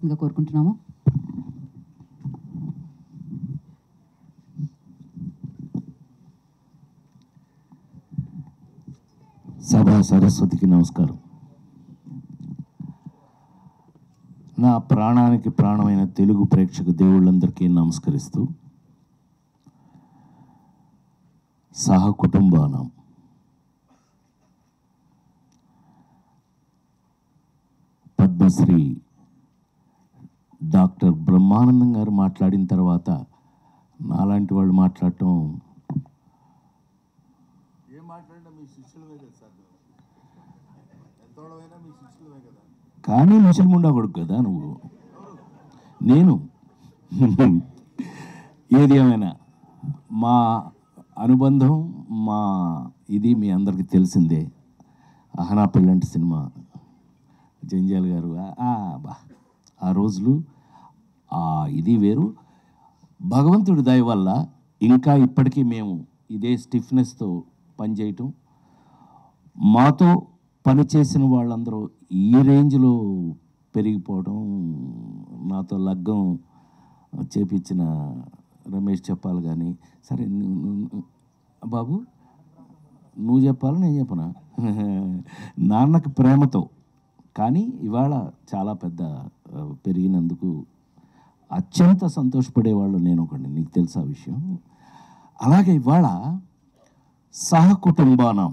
ఇంకా కోరుకుంటున్నాము. సభా సరస్వతికి నమస్కారం. నా ప్రాణానికి ప్రాణమైన తెలుగు ప్రేక్షక దేవుళ్ళందరికీ నమస్కరిస్తూ సహకుటుంబానం పద్మశ్రీ డాక్టర్ బ్రహ్మానందం గారు మాట్లాడిన తర్వాత నాలాంటి వాళ్ళు మాట్లాడటం కానీ ముసలిముండా కొడుకు కదా నువ్వు. నేను ఏది ఏమైనా మా అనుబంధం మా ఇది మీ అందరికీ తెలిసిందే. అహనా పెళ్ళంటి సినిమా జంజాల్ గారు బా ఆ రోజులు ఇది వేరు. భగవంతుడి దయ వల్ల ఇంకా ఇప్పటికీ మేము ఇదే స్టిఫ్నెస్తో పనిచేయటం, మాతో పనిచేసిన వాళ్ళందరూ ఈ రేంజ్లో పెరిగిపోవడం, నాతో లగ్గం చేపించిన రమేష్ చెప్పాలి. కానీ సరే బాబు నువ్వు చెప్పాలి నేను చెప్పనా? నాన్నకి ప్రేమతో కానీ ఇవాళ చాలా పెద్ద పెరిగినందుకు అత్యంత సంతోషపడేవాళ్ళు నేను ఒకటి, నీకు తెలుసా విషయం. అలాగే ఇవాళ సహకుటుంబానం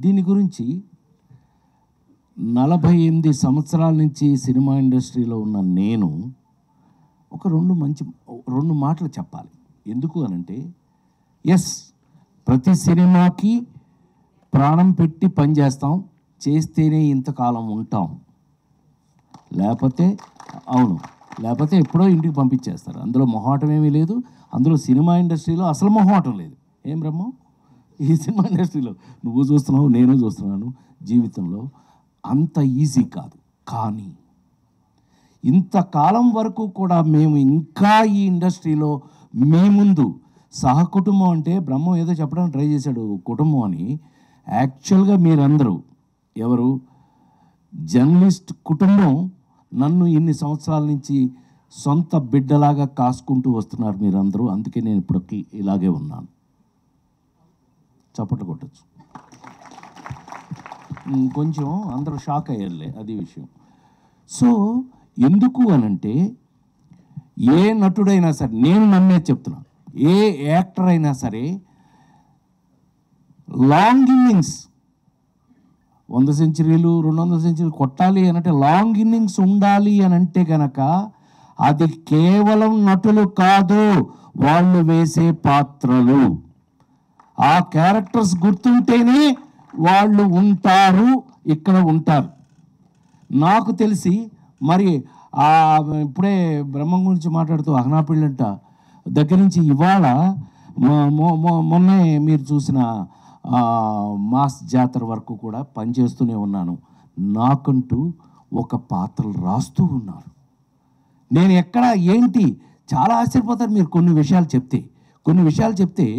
దీని గురించి 48 సంవత్సరాల నుంచి సినిమా ఇండస్ట్రీలో ఉన్న నేను ఒక రెండు మాటలు చెప్పాలి. ఎందుకు అనంటే, ఎస్ ప్రతి సినిమాకి ప్రాణం పెట్టి పనిచేస్తాం, చేస్తేనే ఇంతకాలం ఉంటాం, లేకపోతే ఎప్పుడో ఇంటికి పంపించేస్తారు. అందులో మొహాటం ఏమీ లేదు. అందులో సినిమా ఇండస్ట్రీలో అసలు మొహాటం లేదు. ఏం బ్రహ్మం, ఈ సినిమా ఇండస్ట్రీలో నువ్వు చూస్తున్నావు, నేను చూస్తున్నాను, జీవితంలో అంత ఈజీ కాదు. కానీ ఇంతకాలం వరకు కూడా మేము ఇంకా ఈ ఇండస్ట్రీలో మీ ముందు సహకుటుంబం అంటే బ్రహ్మం ఏదో చెప్పడానికి ట్రై చేశాడు కుటుంబం అని. యాక్చువల్గా మీరందరూ ఎవరు జర్నలిస్ట్ కుటుంబం నన్ను ఇన్ని సంవత్సరాల నుంచి సొంత బిడ్డలాగా కాసుకుంటూ వస్తున్నారు మీరందరూ. అందుకే నేను ఇప్పటికీ ఇలాగే ఉన్నాను. చప్పట్లు కొట్టచ్చు. కొంచెం అందరూ షాక్ అయ్యారులే, అది విషయం. సో ఎందుకు అనంటే, ఏ నటుడైనా సరే, నేను నమ్మేది చెప్తున్నా, ఏ యాక్టర్ అయినా సరే లాంగ్ ఇన్నింగ్స్ 100 సెంచరీలు 200 సెంచరీలు కొట్టాలి అనంటే లాంగ్ ఇన్నింగ్స్ ఉండాలి అనంటే కనుక అది కేవలం నటులు కాదు, వాళ్ళు వేసే పాత్రలు, ఆ క్యారెక్టర్స్ గుర్తుంటేనే వాళ్ళు ఉంటారు, ఇక్కడ ఉంటారు. నాకు తెలిసి మరి ఇప్పుడే బ్రహ్మం గురించి మాట్లాడుతూ అహనా పెళ్ళంట దగ్గర నుంచి ఇవాళ మొన్నే మీరు చూసిన మాస్ జాతర వరకు కూడా పనిచేస్తూనే ఉన్నాను. నాకంటూ ఒక పాత్రలు రాస్తూ ఉన్నారు. నేను ఎక్కడ ఏంటి చాలా ఆశ్చర్యపోతారు మీరు కొన్ని విషయాలు చెప్తే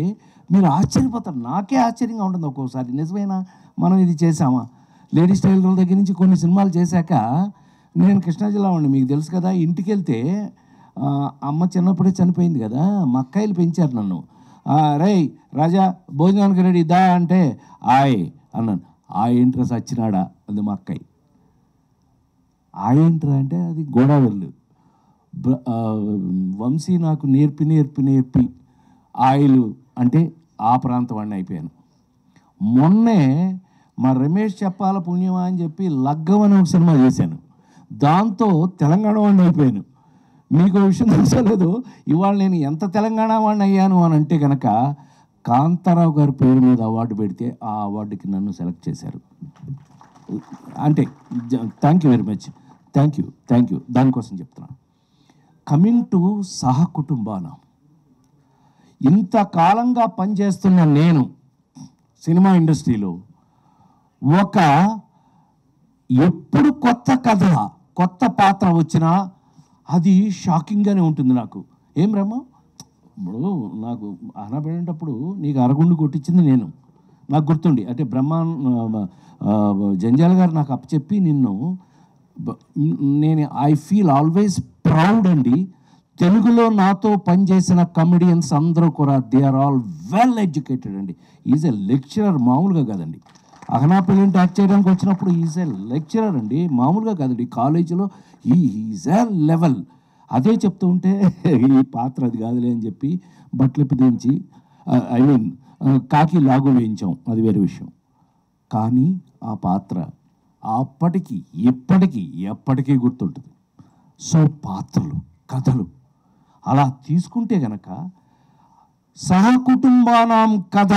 మీరు ఆశ్చర్యపోతారు. నాకే ఆశ్చర్యంగా ఉంటుంది ఒక్కోసారి. నిజమేనా, మనం ఇది చేసామా? లేడీస్ టైలర్ల దగ్గర నుంచి కొన్ని సినిమాలు చేశాక నేను కృష్ణా జిల్లా వాడిని, మీకు తెలుసు కదా. ఇంటికి వెళ్తే అమ్మ చిన్నప్పుడే చనిపోయింది కదా, మా అక్కాయిలు పెంచారు నన్ను. రేయ్ రాజా భోజనానికి రెడీ దా అంటే అన్నాను. ఏంట్రా సచ్చినాడా అంది మా అక్కాయి. ఏంట్రా అంటే అది గోదావరి. వంశీ నాకు నేర్పి ఆయిల్ అంటే ఆ ప్రాంతం వాడిని అయిపోయాను. మొన్నే మా రమేష్ చెప్పాల పుణ్యమా అని చెప్పి లగ్గం అని ఒక సినిమా చేశాను, దాంతో తెలంగాణ వాడిని అయిపోయాను. మీకు విషయం తెలుసలేదు, ఇవాళ నేను ఎంత తెలంగాణ వాడిని అయ్యాను అని అంటే కనుక కాంతారావు గారి పేరు మీద అవార్డు పెడితే ఆ అవార్డుకి నన్ను సెలెక్ట్ చేశారు. అంటే thank you very much, thank you. దానికోసం చెప్తున్నాను. కమింగ్ టు సహకుటుంబాన, ఇంతకాలంగా పనిచేస్తున్న నేను సినిమా ఇండస్ట్రీలో ఎప్పుడు కొత్త కథ కొత్త పాత్ర వచ్చినా అది షాకింగ్గానే ఉంటుంది నాకు. ఏం బ్రహ్మ, ఇప్పుడు నాకు అహనా పెళ్ళేటప్పుడు నీకు అరగుండు కొట్టించింది నేను, నాకు గుర్తుండి. అంటే జంజాల గారు నాకు అప్పచెప్పి నిన్ను నేను ఐ ఫీల్ ఆల్వేస్ ప్రౌడ్ అండి. తెలుగులో నాతో పనిచేసిన కమెడియన్స్ అందరూ కూడా they are all well educated అండి. ఈజ్ ఎ లెక్చరర్, మామూలుగా కాదండి. అహనా పెళ్ళింటి యాక్ట్ చేయడానికి వచ్చినప్పుడు ఈజ్ ఎ లెక్చరర్ అండి, మామూలుగా కాదండి. కాలేజీలో ఈజ్ ఎ లెవెల్. అదే చెప్తూ ఉంటే ఈ పాత్ర అది కాదులే అని చెప్పి బట్టలు పిదించి ఐ మీన్ కాకి లాగు వేయించాం, అది వేరే విషయం. కానీ ఆ పాత్ర అప్పటికి ఇప్పటికీ ఎప్పటికీ గుర్తుంటుంది. సో పాత్రలు, కథలు అలా తీసుకుంటే గనక సహకుటుంబానాం కథ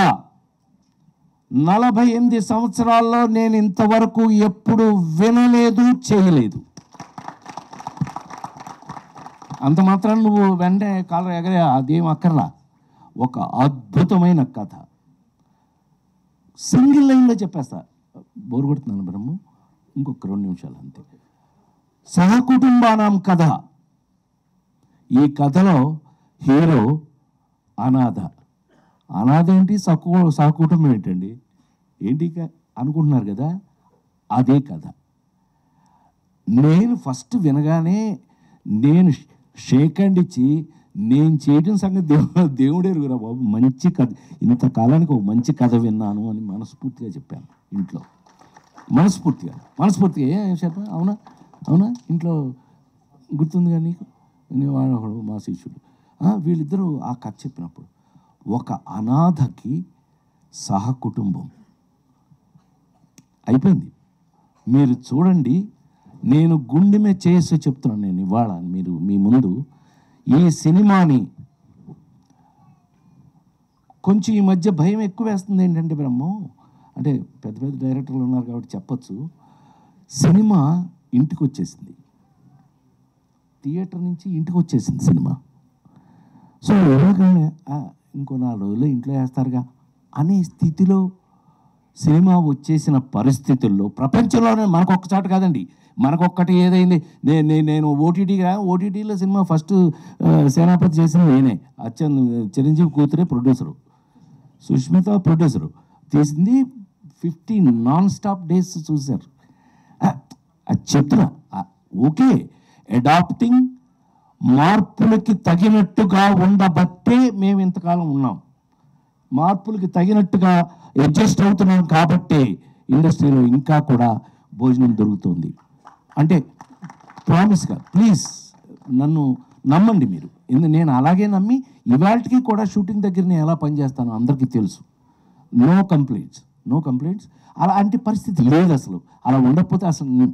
48 సంవత్సరాల్లో నేను ఇంతవరకు ఎప్పుడు వినలేదు, చేయలేదు. అంత మాత్రం నువ్వు వెంటనే కాలర్ ఎగరే అదేం అక్కర్లా. ఒక అద్భుతమైన కథ సింగిల్ లైన్లో చెప్పేస్తా, బోరు కొడుతున్నాను బ్రహ్మ, ఇంకొక 2 నిమిషాలు అంతే. సహకుటుంబానాం కథ. ఈ కథలో హీరో అనాథ. అనాథ ఏంటి, సహకుటుంబం ఏంటండి, ఏంటి అనుకుంటున్నారు కదా, అదే కథ. నేను ఫస్ట్ వినగానే నేను షేక్ హ్యాండ్ ఇచ్చి నేను చేయడం సంగతి దేవుడే ఎరుగురా బాబు, మంచి కథ, ఇంతకాలానికి ఒక మంచి కథ విన్నాను అని మనస్ఫూర్తిగా చెప్పాను ఇంట్లో. మనస్ఫూర్తిగా ఏం చెప్పా, అవునా అవునా ఇంట్లో గుర్తుంది కానీ నీకు, వాడు మా శిష్యుడు వీళ్ళిద్దరూ ఆ కథ చెప్పినప్పుడు ఒక అనాథకి సహకుటుంబం అయిపోయింది. మీరు చూడండి, నేను గుండెమే చేసి చెప్తున్నాను నేను ఇవాళ మీరు మీ ముందు. ఈ సినిమాని కొంచెం ఈ మధ్య భయం ఎక్కువ వేస్తుంది. ఏంటంటే బ్రహ్మం అంటే పెద్ద పెద్ద డైరెక్టర్లు ఉన్నారు కాబట్టి చెప్పచ్చు, సినిమా ఇంటికి వచ్చేసింది, థియేటర్ నుంచి ఇంటికి వచ్చేసింది సినిమా. సో ఎవరికైనా ఇంకో 4 రోజుల్లో ఇంట్లో వేస్తారుగా అనే స్థితిలో సినిమా వచ్చేసిన పరిస్థితుల్లో ప్రపంచంలోనే మనకొక్కచాట కాదండి, మనకొక్కటి ఏదైంది. నేను ఓటీటీలో సినిమా ఫస్ట్ సేనాపతి చేసిన నేనే, చిరంజీవి కూతురే ప్రొడ్యూసరు, సుష్మిత ప్రొడ్యూసరు, తీసింది 15 నాన్ స్టాప్ డేస్ చూశారు. అది చెప్తున్నా, ఓకే అడాప్టింగ్, మార్పులకి తగినట్టుగా ఉండబట్టే మేము ఇంతకాలం ఉన్నాం. మార్పులకి తగినట్టుగా అడ్జస్ట్ అవుతున్నాం కాబట్టి ఇండస్ట్రీలో ఇంకా కూడా భోజనం దొరుకుతుంది. అంటే ప్రామిస్గా ప్లీజ్ నన్ను నమ్మండి మీరు. నేను అలాగే నమ్మి ఇవాళకి కూడా షూటింగ్ దగ్గర నేను ఎలా పనిచేస్తానో అందరికీ తెలుసు. నో కంప్లైంట్స్ అలాంటి పరిస్థితి లేదు అసలు. అలా ఉండకపోతే అసలు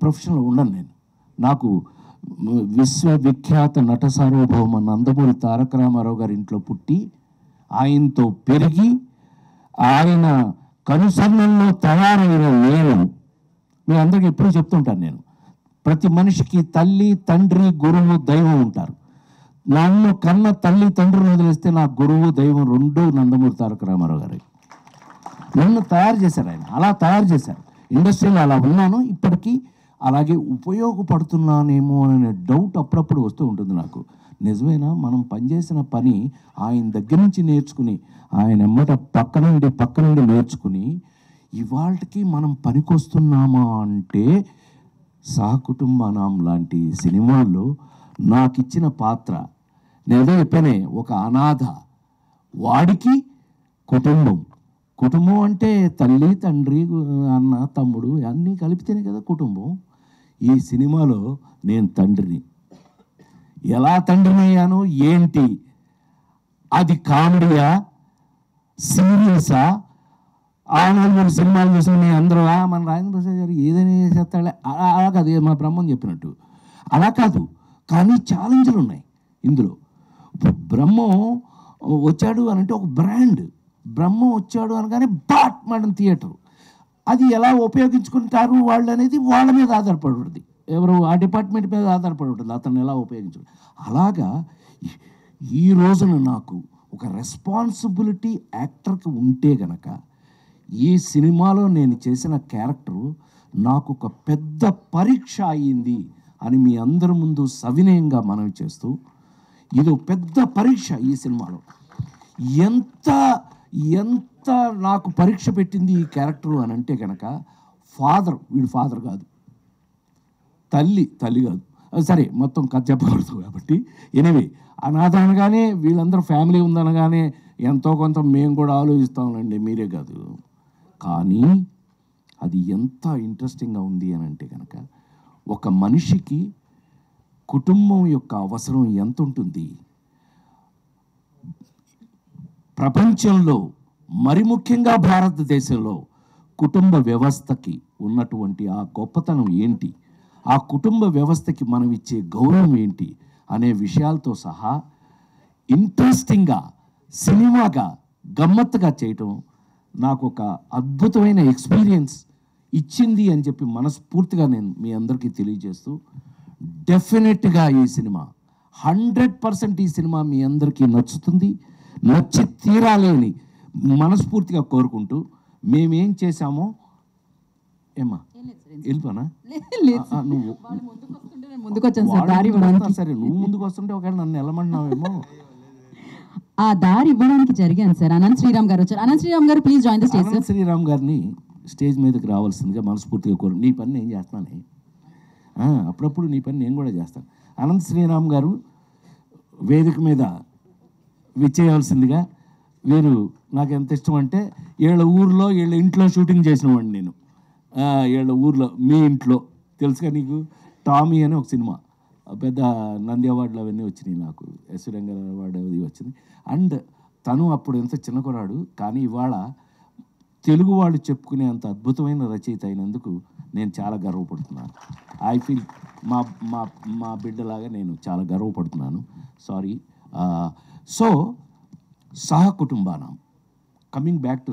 ప్రొఫెషన్లో ఉండను నేను. నాకు విశ్వవిఖ్యాత నట సార్వభౌమ నందమూరి తారక రామారావు గారి ఇంట్లో పుట్టి ఆయనతో పెరిగి ఆయన కనుసన్నల్లో తయారైన నేను మీ అందరికీ ఎప్పుడూ చెప్తుంటాను, నేను ప్రతి మనిషికి తల్లి, తండ్రి, గురువు, దైవం ఉంటారు. నన్ను కన్న తల్లి తండ్రిని వదిలేస్తే నా గురువు, దైవం 2 నందమూరి తారక రామారావు గారు. నన్ను తయారు చేశారు ఆయన, అలా తయారు చేశారు. ఇండస్ట్రీలో అలా ఉన్నాను, ఇప్పటికీ అలాగే ఉపయోగపడుతున్నానేమో అనే డౌట్ అప్పుడప్పుడు వస్తూ ఉంటుంది నాకు. నిజమేనా, మనం పనిచేసిన పని ఆయన దగ్గర నుంచి నేర్చుకుని, ఆయన ఎమ్మట పక్క నుండి నేర్చుకుని ఇవాళకి మనం పనికొస్తున్నామా అంటే సహకుటుంబానాం లాంటి సినిమాల్లో నాకు ఇచ్చిన పాత్ర నేనే చెప్పానే, ఒక అనాథ, వాడికి కుటుంబం అంటే తల్లి, తండ్రి, అన్న, తమ్ముడు అన్నీ కలిపితేనే కదా కుటుంబం. ఈ సినిమాలో నేను తండ్రిని. ఎలా తండ్రిని అయ్యాను ఏంటి, అది కామెడీయా, సీరియసా? 4 సినిమాలు చూసిన మీ అందరూ మన రాజేంద్ర ప్రసాద్ గారు ఏదైనా చేస్తాడే అలా కాదు, మా బ్రహ్మం చెప్పినట్టు అలా కాదు. కానీ ఛాలెంజ్లు ఉన్నాయి ఇందులో. ఇప్పుడు బ్రహ్మం వచ్చాడు అని అంటే ఒక బ్రాండ్, బ్రహ్మం వచ్చాడు అనగానే బాట్ మేడం థియేటర్, అది ఎలా ఉపయోగించుకుంటారు వాళ్ళు అనేది వాళ్ళ మీద ఆధారపడి ఉంటుంది, ఎవరు ఆ డిపార్ట్మెంట్ మీద ఆధారపడి ఉంటుంది అతను ఎలా ఉపయోగించు. అలాగా ఈ రోజున నాకు ఒక రెస్పాన్సిబిలిటీ యాక్టర్కి ఉంటే గనక ఈ సినిమాలో నేను చేసిన క్యారెక్టరు నాకు ఒక పెద్ద పరీక్ష అయ్యింది అని మీ అందరి ముందు సవినయంగా మనవి చేస్తూ, ఇది ఒక పెద్ద పరీక్ష ఈ సినిమాలో. ఎంత నాకు పరీక్ష పెట్టింది ఈ క్యారెక్టరు అని అంటే కనుక, వీడు ఫాదర్ కాదు, తల్లి కాదు, సరే మొత్తం కథ చెప్పకూడదు కాబట్టి. ఎనివే, అనాథ అనగానే వీళ్ళందరూ ఫ్యామిలీ ఉందనగానే ఎంతో కొంత మేము కూడా ఆలోచిస్తామండి, మీరే కాదు. కానీ అది ఎంత ఇంట్రెస్టింగ్గా ఉంది అని అంటే కనుక, ఒక మనిషికి కుటుంబం యొక్క అవసరం ఎంత ఉంటుంది, ప్రపంచంలో మరి ముఖ్యంగా భారతదేశంలో కుటుంబ వ్యవస్థకి ఉన్నటువంటి ఆ గొప్పతనం ఏంటి, ఆ కుటుంబ వ్యవస్థకి మనం ఇచ్చే గౌరవం ఏంటి అనే విషయాలతో సహా ఇంట్రెస్టింగ్గా సినిమాగా గమ్మత్తుగా చేయటం నాకు ఒక అద్భుతమైన ఎక్స్పీరియన్స్ ఇచ్చింది అని చెప్పి మనస్ఫూర్తిగా నేను మీ అందరికీ తెలియజేస్తూ, డెఫినెట్గా ఈ సినిమా 100% ఈ సినిమా మీ అందరికీ నచ్చుతుంది, నచ్చి తీరాలి అని మనస్ఫూర్తిగా కోరుకుంటూ, మేమేం చేశామో ఏమ్మా వెళ్ళిపోనా నువ్వు సరే, నువ్వు ముందుకు వస్తుంటే ఒకవేళ నన్ను వెళ్ళమంటున్నావేమో. ఆ దారి ఇవ్వడానికి జరిగాను సార్. అనంత్ శ్రీరామ్ గారు వచ్చారు. అనంత్ శ్రీరామ్ గారు please join the stage. Anant Sriram గారిని స్టేజ్ మీదకి రావాల్సిందిగా మనస్ఫూర్తిగా కోరు. నీ పని నేను చేస్తానే, అప్పుడప్పుడు నీ పని నేను కూడా చేస్తాను. అనంత్ శ్రీరామ్ గారు వేదిక మీద విచ్చేయవలసిందిగా. వీరు నాకు ఎంత ఇష్టం అంటే, వీళ్ళ ఊర్లో వీళ్ళ ఇంట్లో షూటింగ్ చేసిన వాడిని నేను. వీళ్ళ ఊర్లో మీ ఇంట్లో తెలుసుగా నీకు, టామీ అని ఒక సినిమా, పెద్ద నంది అవార్డులు అవన్నీ వచ్చినాయి నాకు, ఎస్ రంగారావు అవార్డు అది వచ్చింది. అండ్ తను అప్పుడు ఎంత చిన్న కుర్రాడు, కానీ ఇవాళ తెలుగు వాళ్ళు చెప్పుకునే అంత అద్భుతమైన రచయిత అయినందుకు నేను చాలా గర్వపడుతున్నాను. ఐ ఫీల్ మా బిడ్డలాగా నేను చాలా గర్వపడుతున్నాను. సారీ. సో సహకుటుంబానం, కమింగ్ బ్యాక్ టు